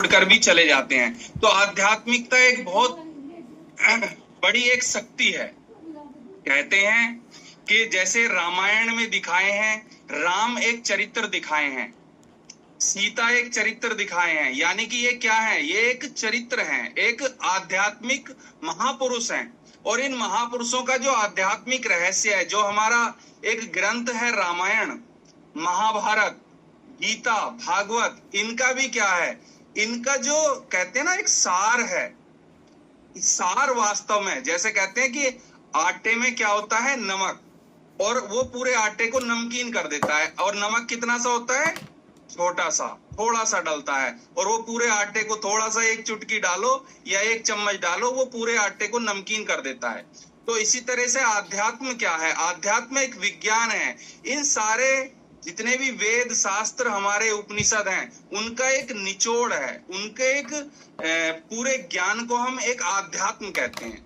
कर भी चले जाते हैं। तो आध्यात्मिकता एक बहुत बड़ी एक शक्ति है। कहते हैं कि जैसे रामायण में दिखाए हैं, राम एक चरित्र दिखाए हैं, सीता एक चरित्र दिखाए हैं, यानी कि ये क्या है, ये एक चरित्र हैं, एक आध्यात्मिक महापुरुष हैं। और इन महापुरुषों का जो आध्यात्मिक रहस्य है, जो हमारा एक ग्रंथ है रामायण, महाभारत, गीता, भागवत, इनका भी क्या है, इनका जो कहते हैं ना एक सार है। सार वास्तव में जैसे कहते हैं कि आटे में क्या होता है, नमक, और वो पूरे आटे को नमकीन कर देता है। और नमक कितना सा होता है, छोटा सा, थोड़ा सा डलता है, और वो पूरे आटे को थोड़ा सा एक चुटकी डालो या एक चम्मच डालो, वो पूरे आटे को नमकीन कर देता है। तो इसी तरह से आध्यात्म क्या है, आध्यात्म एक विज्ञान है। इन सारे जितने भी वेद शास्त्र हमारे उपनिषद हैं, उनका एक निचोड़ है, उनके एक पूरे ज्ञान को हम एक आध्यात्म कहते हैं।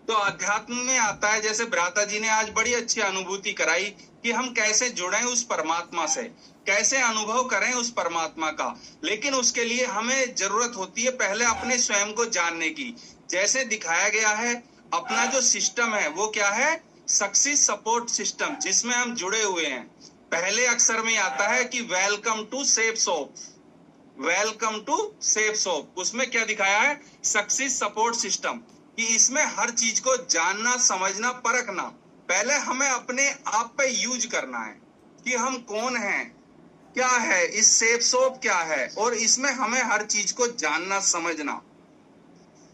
तो अध्यात्म में आता है, जैसे भ्राता जी ने आज बड़ी अच्छी अनुभूति कराई कि हम कैसे जुड़े उस परमात्मा से, कैसे अनुभव करें उस परमात्मा का। लेकिन उसके लिए हमें जरूरत होती है पहले अपने स्वयं को जानने की। जैसे दिखाया गया है, अपना जो सिस्टम है वो क्या है, सक्सेस सपोर्ट सिस्टम, जिसमें हम जुड़े हुए हैं। पहले अक्षर में आता है कि welcome to safe soap, welcome to safe soap. उसमें क्या दिखाया है, सक्सेस सपोर्ट सिस्टम, कि इसमें हर चीज को जानना, समझना, परखना। पहले हमें अपने आप पे यूज करना है कि हम कौन हैं, क्या है, इस सेफ सोप क्या है, और इसमें हमें हर चीज को जानना, समझना।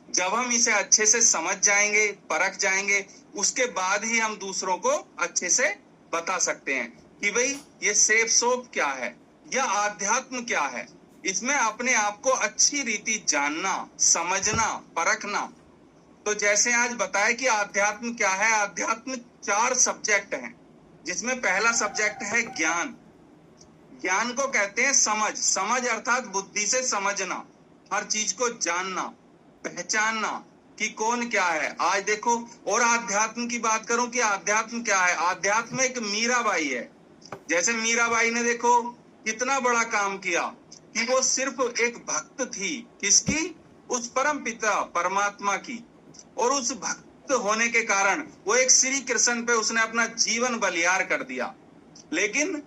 जब हम इसे अच्छे से समझ जाएंगे, परख जाएंगे, उसके बाद ही हम दूसरों को अच्छे से बता सकते हैं कि भाई ये सेफ सोप क्या है या आध्यात्म क्या है। इसमें अपने आप को अच्छी रीति जानना, समझना, परखना। तो जैसे आज बताया कि आध्यात्म क्या है, आध्यात्म 4 सब्जेक्ट हैं, जिसमें पहला सब्जेक्ट है ज्ञान। ज्ञान को कहते हैं समझ, समझ अर्थात बुद्धि से समझना, हर चीज को जानना, पहचानना कि कौन क्या है। आज देखो, और आध्यात्म की बात करूं कि आध्यात्म क्या है, आध्यात्म एक मीराबाई है। जैसे मीराबाई ने देखो कितना बड़ा काम किया कि वो सिर्फ एक भक्त थी, किसकी, उस परम पिता परमात्मा की। और उस भक्त होने के कारण वो एक श्री कृष्ण पे उसने अपना जीवन बलियार कर दिया। लेकिन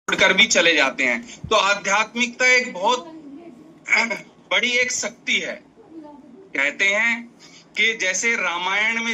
कर भी चले जाते हैं। तो आध्यात्मिकता एक बहुत बड़ी एक शक्ति है। कहते हैं कि जैसे रामायण में